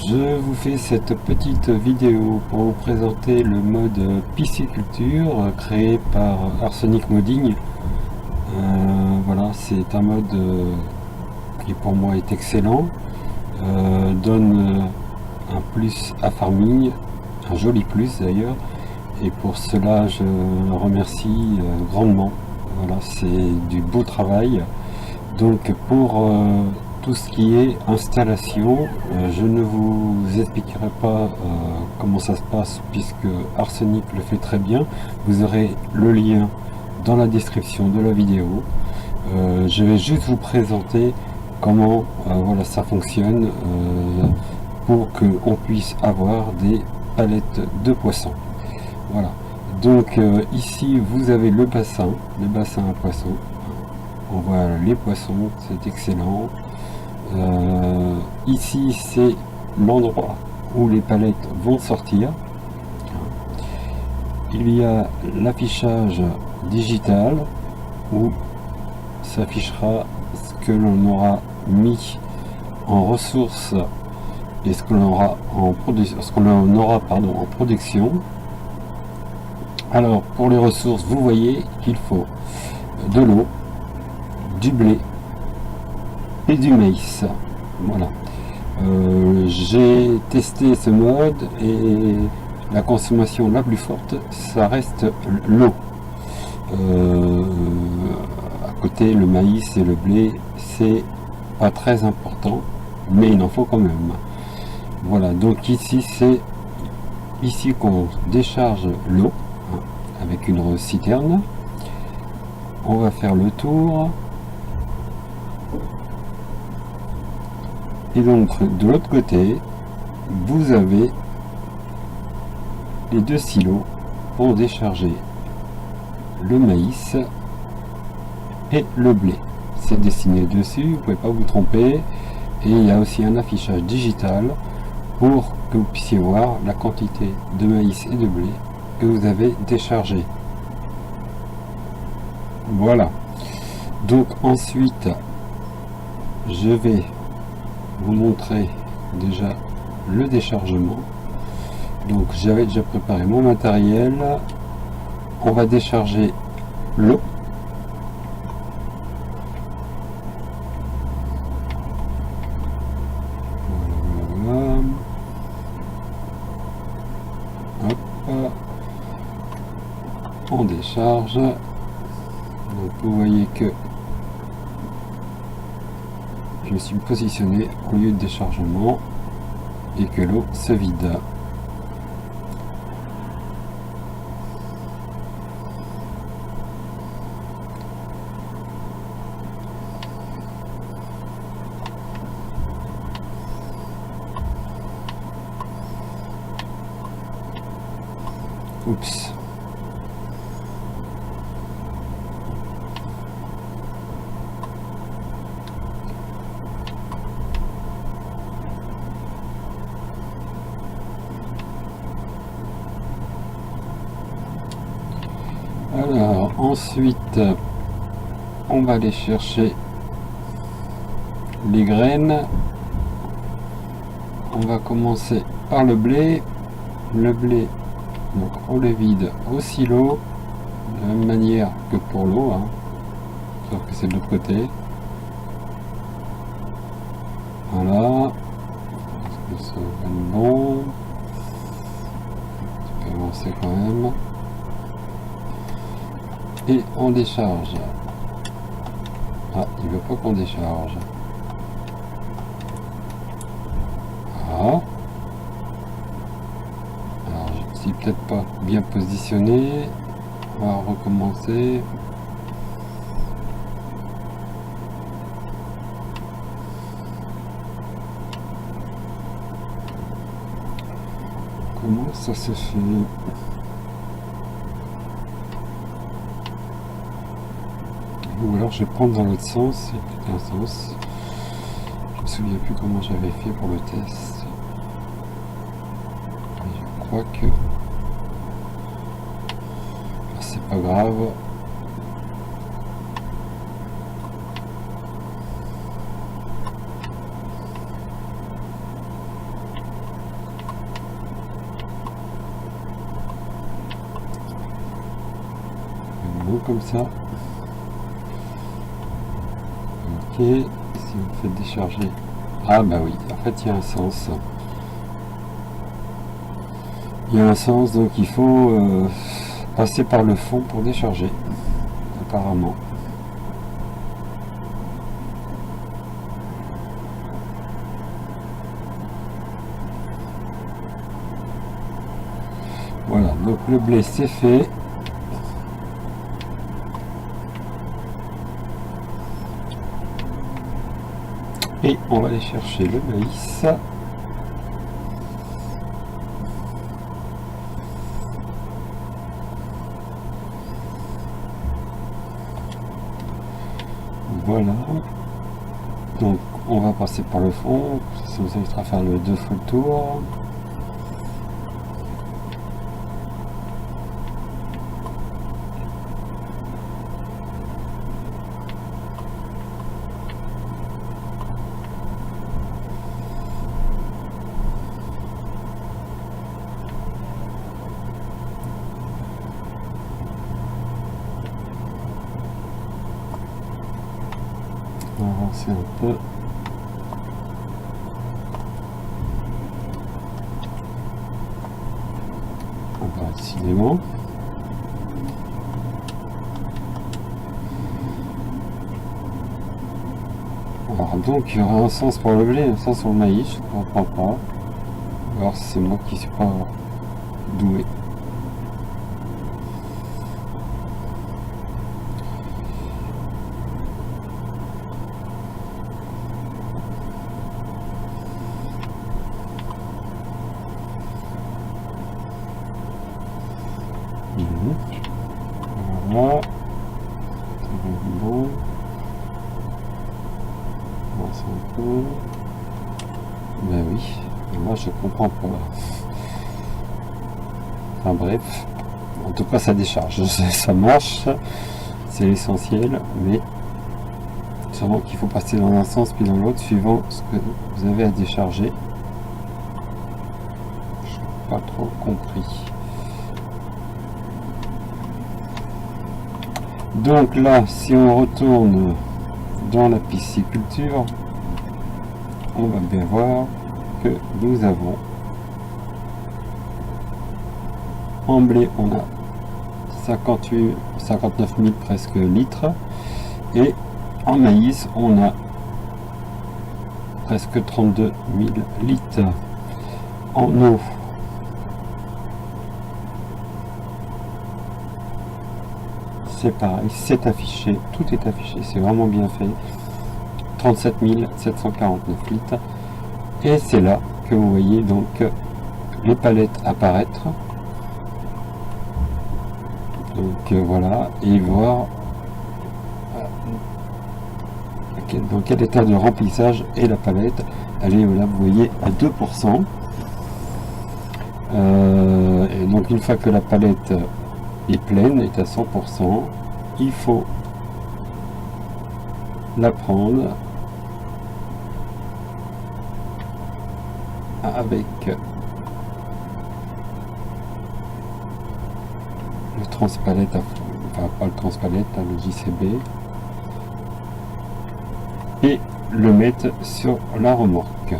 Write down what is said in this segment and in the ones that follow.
Je vous fais cette petite vidéo pour vous présenter le mode pisciculture créé par Arsenic Modding. Voilà, c'est un mode qui pour moi est excellent, donne un plus à Farming, un joli plus d'ailleurs, et pour cela je le remercie grandement. Voilà, c'est du beau travail. Donc pour tout ce qui est installation, je ne vous expliquerai pas comment ça se passe puisque Arsenic le fait très bien. Vous aurez le lien dans la description de la vidéo. Je vais juste vous présenter comment voilà, ça fonctionne pour qu'on puisse avoir des palettes de poissons. Voilà, donc ici vous avez le bassin à poissons. On voit les poissons, c'est excellent. Ici c'est l'endroit où les palettes vont sortir. Il y a l'affichage digital où s'affichera ce que l'on aura mis en ressources et ce que l'on aura en production. Alors pour les ressources, vous voyez qu'il faut de l'eau, du blé et du maïs. Voilà. J'ai testé ce mode et la consommation la plus forte, ça reste l'eau. À côté, le maïs et le blé, c'est pas très important, mais il en faut quand même. Voilà, donc ici c'est ici qu'on décharge l'eau avec une citerne. On va faire le tour. Et donc de l'autre côté, vous avez les deux silos pour décharger le maïs et le blé. C'est dessiné dessus, vous ne pouvez pas vous tromper. Et il y a aussi un affichage digital pour que vous puissiez voir la quantité de maïs et de blé que vous avez déchargé. Voilà. Donc ensuite, je vais vous montrer déjà le déchargement. Donc j'avais déjà préparé mon matériel. On va décharger l'eau. Voilà. Hop. On décharge. Donc vous voyez que je me suis positionné au lieu de déchargement et que l'eau se vide. Oups. Alors ensuite on va aller chercher les graines. On va commencer par le blé. Le blé, donc on le vide au silo de la même manière que pour l'eau, sauf que c'est de l'autre côté. Voilà. Est-ce que ça va être bon? Tu peux avancer quand même. Et on décharge. Ah, il veut pas qu'on décharge. Ah. Alors je suis peut-être pas bien positionné. On va recommencer. Comment ça se fait? Ou alors je vais prendre dans l'autre sens, c'est plus qu'un sens. Je me souviens plus comment j'avais fait pour le test. Mais je crois que c'est pas grave. bon comme ça. Ok, si vous faites décharger. Ah bah oui, en fait il y a un sens. Il y a un sens, donc il faut passer par le fond pour décharger, apparemment. Voilà, donc le blé c'est fait. Et on va aller chercher le maïs. Voilà. Donc on va passer par le fond. Ça nous évitera à faire le 2 fois le tour. On va avancer un peu. On va décidément. Alors donc il y aura un sens pour le blé, un sens pour le maïs, je ne comprends pas. Alors c'est moi qui suis pas doué. Voilà. C'est bon. On avance un peu. Ben oui, moi je comprends pas. Enfin bref, en tout cas ça décharge, ça marche, c'est l'essentiel, mais sûrement qu'il faut passer dans un sens puis dans l'autre suivant ce que vous avez à décharger. Je n'ai pas trop compris. Donc là, si on retourne dans la pisciculture, on va bien voir que nous avons en blé, on a 59 000 presque litres, et en maïs, on a presque 32 000 litres. En eau, c'est pareil, c'est affiché, tout est affiché, c'est vraiment bien fait. 37 749 litres. Et c'est là que vous voyez donc les palettes apparaître. Donc voilà, et voir dans quel état de remplissage est la palette. Elle est là, vous voyez, à 2%. Et donc une fois que la palette est pleine, est à 100%, il faut la prendre avec le transpalette, enfin pas le transpalette, le JCB, et le mettre sur la remorque.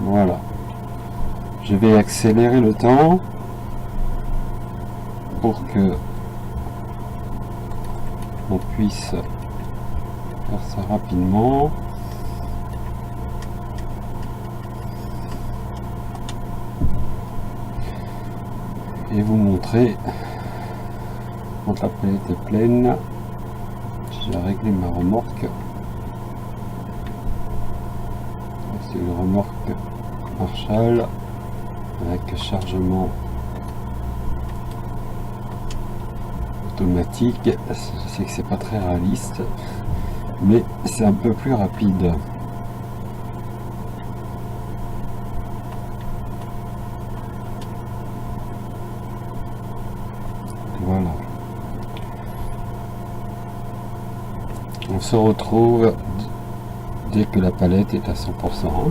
Voilà. Je vais accélérer le temps pour que on puisse faire ça rapidement. Et vous montrer quand la palette est pleine. J'ai réglé ma remorque. C'est une remorque Marshall avec chargement automatique. Je sais que c'est pas très réaliste, mais c'est un peu plus rapide. Voilà. On se retrouve dès que la palette est à 100%.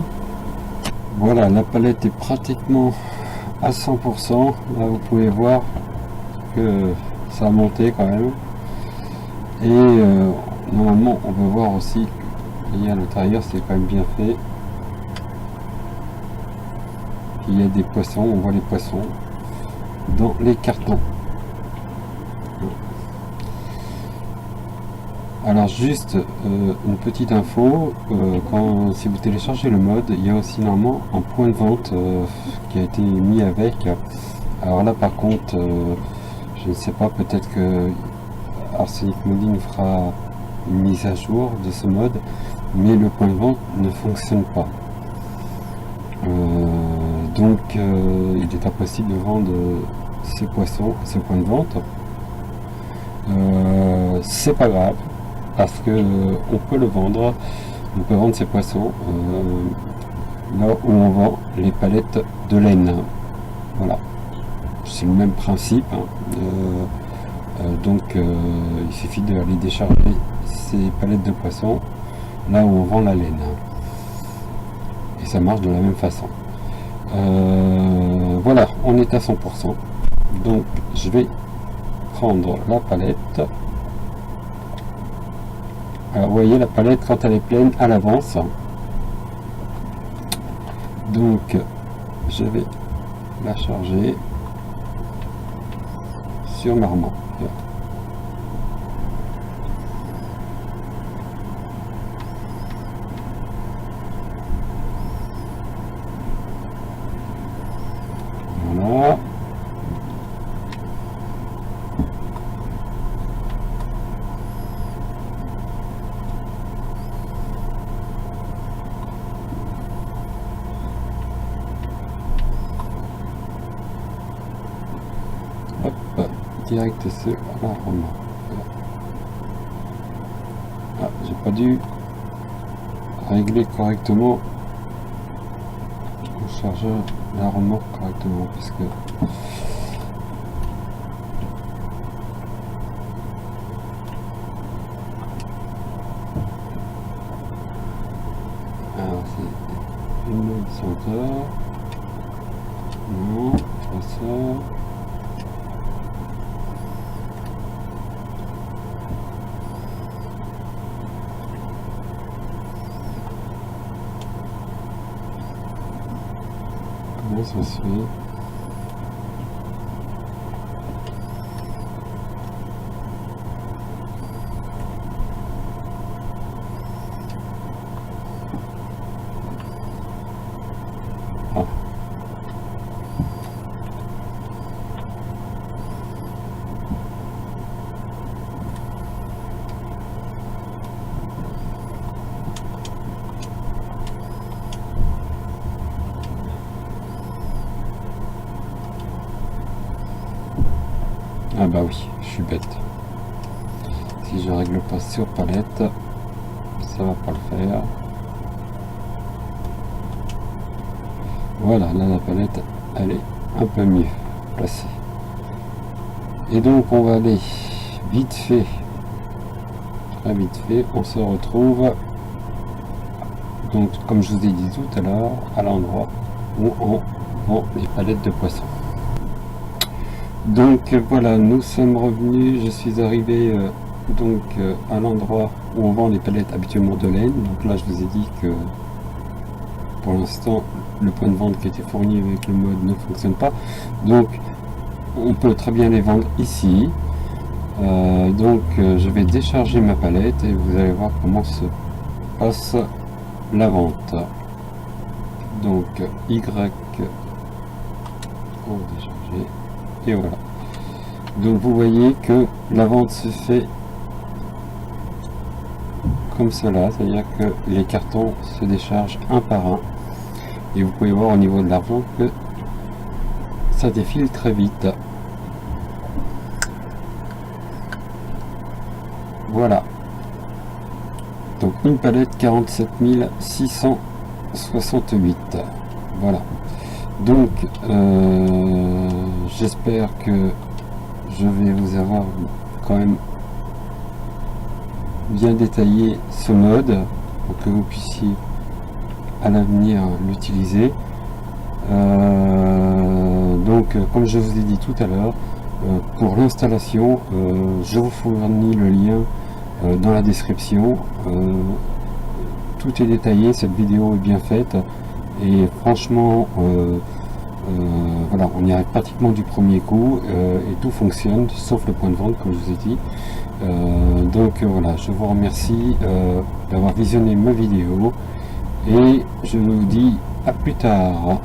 Voilà, la palette est pratiquement à 100%. Là, vous pouvez voir que ça a monté quand même. Et normalement on peut voir aussi qu'il y a à l'intérieur, c'est quand même bien fait. Il y a des poissons, on voit les poissons dans les cartons. Alors juste une petite info, si vous téléchargez le mode, il y a aussi normalement un point de vente qui a été mis avec. Alors là par contre, je ne sais pas, peut-être que Arsenic Modding fera une mise à jour de ce mode, mais le point de vente ne fonctionne pas. Donc il est impossible de vendre ces poissons, ces points de vente. C'est pas grave, parce que on peut le vendre, on peut vendre ces poissons là où on vend les palettes de laine. Voilà, c'est le même principe, hein. Donc il suffit d'aller décharger ces palettes de poissons là où on vend la laine, et ça marche de la même façon. Voilà, on est à 100%, donc je vais prendre la palette. Alors vous voyez, la palette quand elle est pleine à l'avance, donc je vais la charger sur ma remorque. Voilà. Hop, direct sur la remorque. Ah, j'ai pas dû régler correctement le chargeur, la remorque correctement, parce que alors c'est une senteur, non, pas ça. Comment ça se fait? Ah. Ah bah oui, je suis bête. Si je règle pas sur palette, ça va pas le faire. Voilà, là la palette, elle est un peu mieux placée. Et donc on va aller vite fait, très vite fait, on se retrouve donc comme je vous ai dit tout à l'heure, à l'endroit où on vend les palettes de poissons. Donc voilà, nous sommes revenus, je suis arrivé à l'endroit où on vend les palettes habituellement de laine. Donc là je vous ai dit que pour l'instant le point de vente qui était fourni avec le mode ne fonctionne pas, donc on peut très bien les vendre ici. Je vais décharger ma palette et vous allez voir comment se passe la vente. Donc Y pour décharger. Et voilà. Donc vous voyez que la vente se fait comme cela, c'est-à-dire que les cartons se déchargent un par un. Et vous pouvez voir au niveau de l'argent que ça défile très vite. Voilà. Donc une palette 47 668. Voilà. Donc j'espère que je vais vous avoir quand même bien détaillé ce mode pour que vous puissiez à l'avenir l'utiliser. Donc comme je vous ai dit tout à l'heure, Pour l'installation, je vous fournis le lien dans la description. Tout est détaillé, cette vidéo est bien faite et franchement voilà, on y arrive pratiquement du premier coup et tout fonctionne sauf le point de vente comme je vous ai dit. Donc voilà, je vous remercie d'avoir visionné ma vidéo et je vous dis à plus tard.